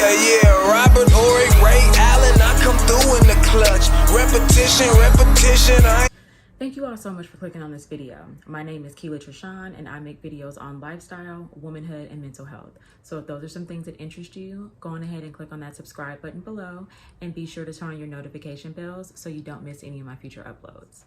Yeah, Robert Horry, Ray Allen, I come through in the clutch. Repetition, Thank you all so much for clicking on this video. My name is Kela Trishaan, and I make videos on lifestyle, womanhood, and mental health. So if those are some things that interest you, go on ahead and click on that subscribe button below, and be sure to turn on your notification bells so you don't miss any of my future uploads.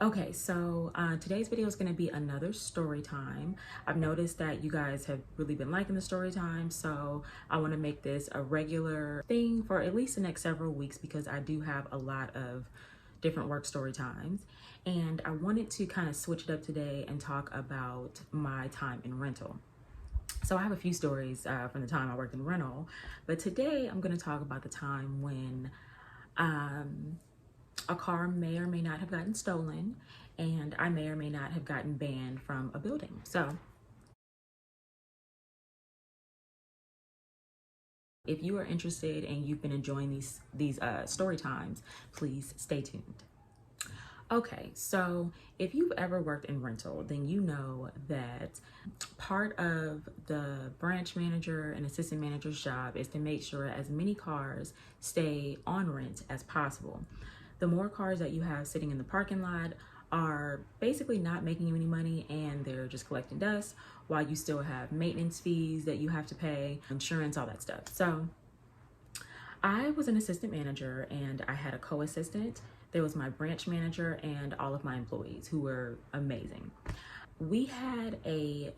Okay, so today's video is going to be another story time. I've noticed that you guys have really been liking the story time, so I want to make this a regular thing for at least the next several weeks because I do have a lot of different work story times, and I wanted to kind of switch it up today and talk about my time in rental. So I have a few stories from the time I worked in rental, but today I'm going to talk about the time when a car may or may not have gotten stolen, and I may or may not have gotten banned from a building. So if you are interested and you've been enjoying these story times, please stay tuned. Okay, so if you've ever worked in rental, then you know that part of the branch manager and assistant manager's job is to make sure as many cars stay on rent as possible. The more cars that you have sitting in the parking lot are basically not making you any money, and they're just collecting dust while you still have maintenance fees that you have to pay, insurance, all that stuff. So I was an assistant manager and I had a co-assistant. There was my branch manager and all of my employees who were amazing. We had a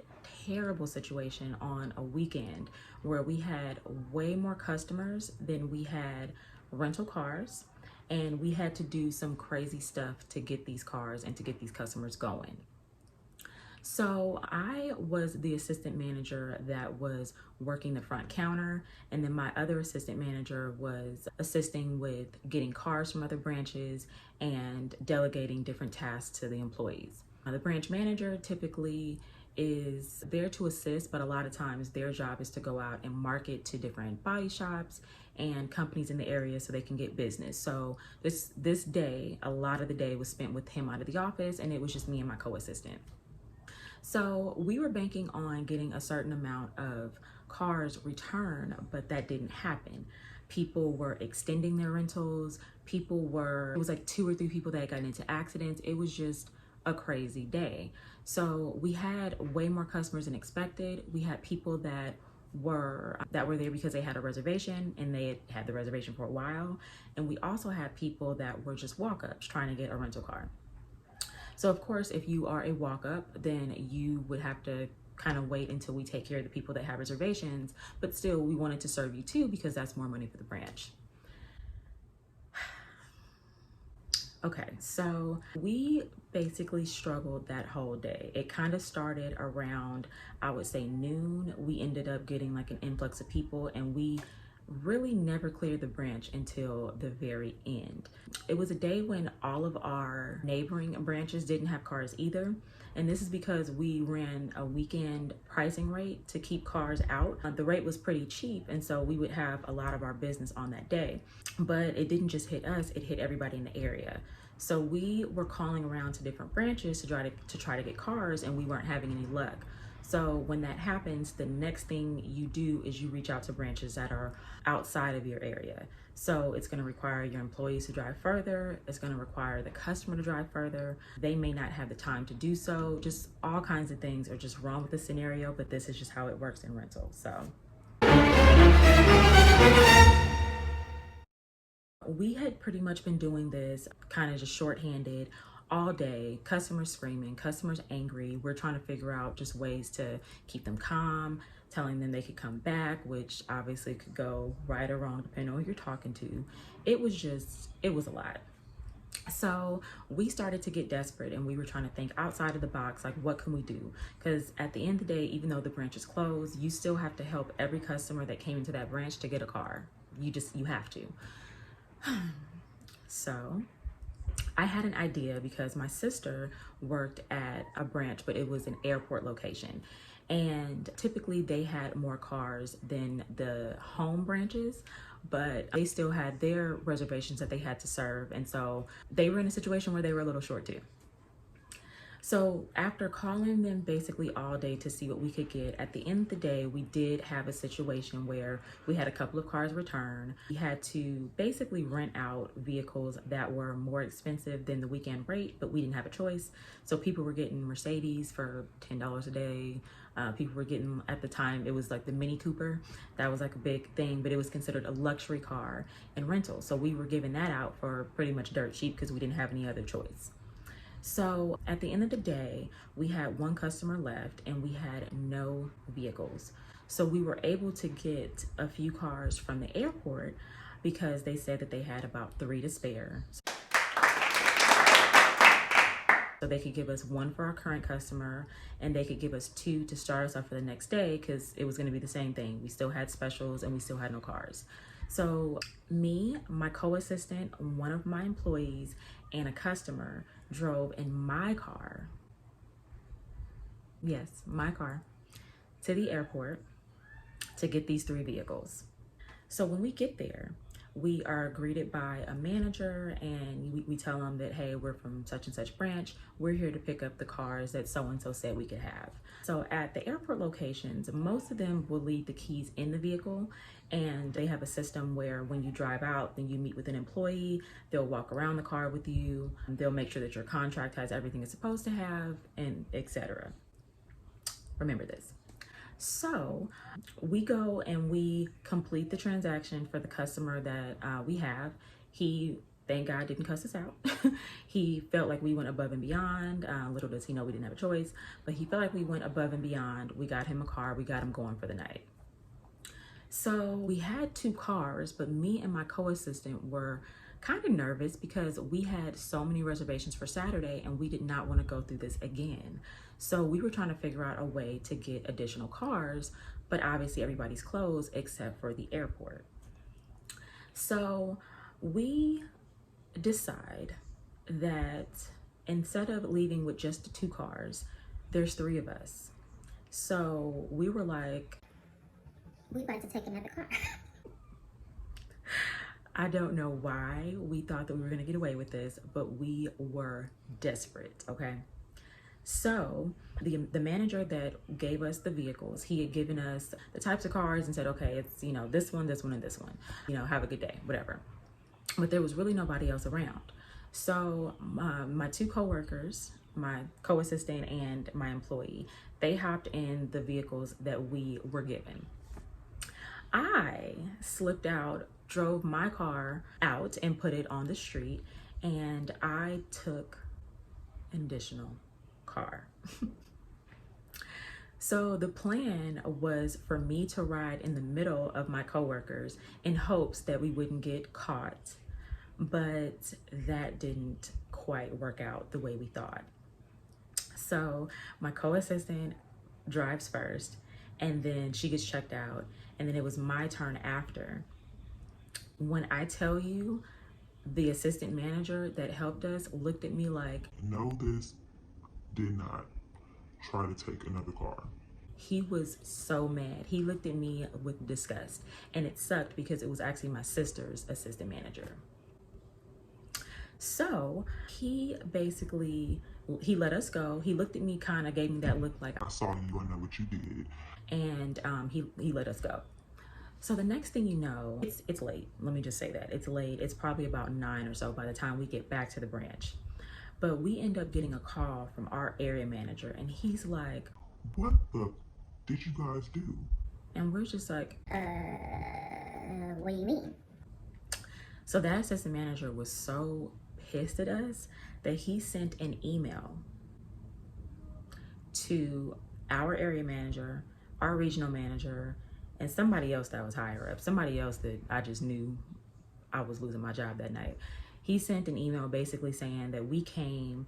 terrible situation on a weekend where we had way more customers than we had rental cars, and we had to do some crazy stuff to get these cars and to get these customers going. So I was the assistant manager that was working the front counter, and then my other assistant manager was assisting with getting cars from other branches and delegating different tasks to the employees. The branch manager typically is there to assist, but a lot of times their job is to go out and market to different body shops and companies in the area so they can get business. So this day, a lot of the day was spent with him out of the office, and it was just me and my co-assistant. So we were banking on getting a certain amount of cars return, but that didn't happen. People were extending their rentals. It was like 2 or 3 people that got into accidents. It was just a crazy day. So we had way more customers than expected. We had people that were there because they had a reservation and they had the reservation for a while. And we also had people that were just walk-ups trying to get a rental car. So of course, if you are a walk-up, then you would have to kind of wait until we take care of the people that have reservations, but still we wanted to serve you too because that's more money for the branch. Okay, so we basically struggled that whole day. It kind of started around, I would say, noon. We ended up getting like an influx of people, and we really never cleared the branch until the very end. It was a day when all of our neighboring branches didn't have cars either. And this is because we ran a weekend pricing rate to keep cars out. The rate was pretty cheap, and so we would have a lot of our business on that day. But it didn't just hit us, it hit everybody in the area. So we were calling around to different branches to try to get cars, and we weren't having any luck. So when that happens, the next thing you do is you reach out to branches that are outside of your area. So it's going to require your employees to drive further. It's going to require the customer to drive further. They may not have the time to do so. Just all kinds of things are just wrong with the scenario, but this is just how it works in rental. So we had pretty much been doing this kind of just shorthanded all day. Customers screaming, customers angry. We're trying to figure out just ways to keep them calm, telling them they could come back, which obviously could go right or wrong depending on who you're talking to. It was a lot. So we started to get desperate, and we were trying to think outside of the box, like what can we do? Because at the end of the day, even though the branch is closed, you still have to help every customer that came into that branch to get a car. You have to. So I had an idea because my sister worked at a branch, but it was an airport location. And typically they had more cars than the home branches, but they still had their reservations that they had to serve. And so they were in a situation where they were a little short too. So after calling them basically all day to see what we could get, at the end of the day, we did have a situation where we had a couple of cars return. We had to basically rent out vehicles that were more expensive than the weekend rate, but we didn't have a choice. So people were getting Mercedes for $10 a day. People were getting, at the time, it was like the Mini Cooper. That was like a big thing, but it was considered a luxury car in rental. So we were giving that out for pretty much dirt cheap because we didn't have any other choice. So at the end of the day, we had one customer left and we had no vehicles. So we were able to get a few cars from the airport because they said that they had about 3 to spare. So they could give us 1 for our current customer and they could give us 2 to start us off for the next day because it was going to be the same thing. We still had specials and we still had no cars. So me, my co-assistant, one of my employees, and a customer drove in my car, yes, my car, to the airport to get these 3 vehicles. So when we get there, we are greeted by a manager and we tell them that, hey, we're from such and such branch. We're here to pick up the cars that so-and-so said we could have. So at the airport locations, most of them will leave the keys in the vehicle, and they have a system where when you drive out, then you meet with an employee. They'll walk around the car with you. They'll make sure that your contract has everything it's supposed to have, and etc. Remember this. So we go and we complete the transaction for the customer that we have. He, thank God, didn't cuss us out. He felt like we went above and beyond. Little does he know we didn't have a choice, but he felt like we went above and beyond. We got him a car. We got him going for the night. So we had 2 cars, but me and my co-assistant were kind of nervous because we had so many reservations for Saturday and we did not want to go through this again. So we were trying to figure out a way to get additional cars, but obviously everybody's closed except for the airport. So we decide that instead of leaving with just the 2 cars, there's 3 of us. So we were like, we'd like to take another car. I don't know why we thought that we were going to get away with this, but we were desperate, okay? So the manager that gave us the vehicles, he had given us the types of cars and said, okay, it's, you know, this one, and this one, you know, have a good day, whatever. But there was really nobody else around. So my 2 coworkers, my co-assistant and my employee, they hopped in the vehicles that we were given. I slipped out, drove my car out and put it on the street, and I took an additional car. So the plan was for me to ride in the middle of my coworkers in hopes that we wouldn't get caught, but that didn't quite work out the way we thought. So my co-assistant drives first, and then she gets checked out, and then it was my turn after. When I tell you, the assistant manager that helped us looked at me like, know this, did not try to take another car. He was so mad. He looked at me with disgust, and it sucked because it was actually my sister's assistant manager. So he basically, he let us go. He looked at me, kind of gave me that look like, I saw you, I know what you did. And he let us go. So the next thing you know, it's late. Let me just say that. It's late. It's probably about 9 or so by the time we get back to the branch. But we end up getting a call from our area manager, and he's like, what the did you guys do? And we're just like, What do you mean? So that assistant manager was so pissed at us that he sent an email to our area manager, our regional manager, and somebody else that was higher up, somebody else that I just knew I was losing my job that night. He sent an email basically saying that we came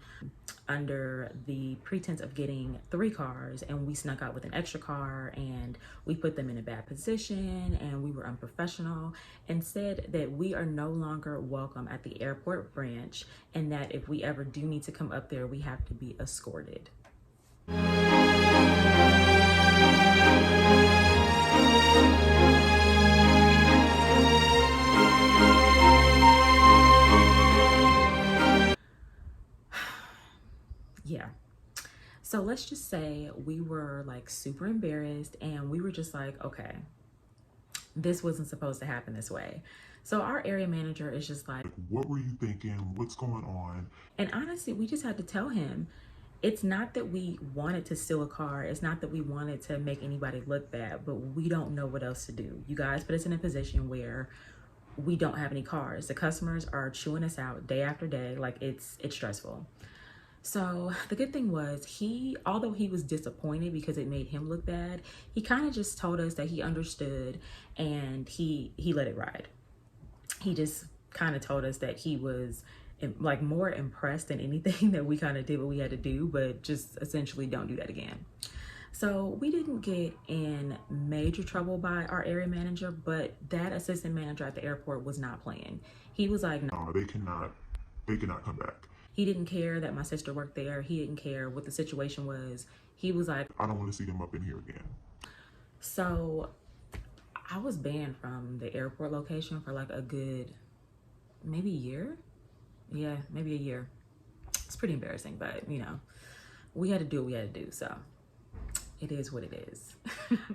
under the pretense of getting 3 cars, and we snuck out with an extra car, and we put them in a bad position, and we were unprofessional, and said that we are no longer welcome at the airport branch, and that if we ever do need to come up there, we have to be escorted. Yeah. So let's just say we were like super embarrassed and we were just like, okay, this wasn't supposed to happen this way. So our area manager is just like, what were you thinking? What's going on? and honestly, we just had to tell him, it's not that we wanted to steal a car. It's not that we wanted to make anybody look bad, but we don't know what else to do. You guys put us in a position where we don't have any cars. The customers are chewing us out day after day. Like it's stressful. So the good thing was although he was disappointed because it made him look bad, he kind of just told us that he understood and he let it ride. He just kind of told us that he was like more impressed than anything that we kind of did what we had to do, but just essentially don't do that again. So we didn't get in major trouble by our area manager, but that assistant manager at the airport was not playing. He was like, No, they cannot come back. He didn't care that my sister worked there. He didn't care what the situation was. He was like, I don't want to see them up in here again. So I was banned from the airport location for like a good, maybe year. Yeah, maybe a year. It's pretty embarrassing, but you know, we had to do what we had to do. So it is what it is.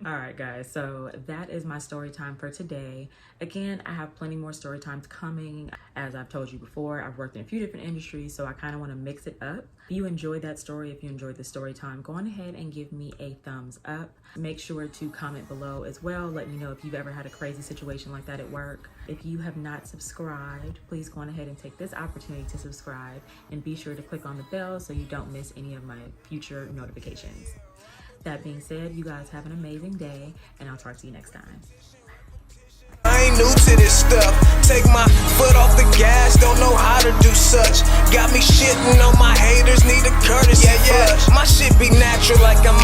All right, guys. So that is my story time for today. Again, I have plenty more story times coming. As I've told you before, I've worked in a few different industries, so I kind of want to mix it up. If you enjoyed that story, if you enjoyed the story time, go on ahead and give me a thumbs up. Make sure to comment below as well. Let me know if you've ever had a crazy situation like that at work. If you have not subscribed, please go on ahead and take this opportunity to subscribe and be sure to click on the bell so you don't miss any of my future notifications. That being said, you guys have an amazing day, and I'll talk to you next time. I ain't new to this stuff. Take my foot off the gas, don't know how to do such. Got me shitting on my haters, need a courtesy flush. My shit be natural like I'm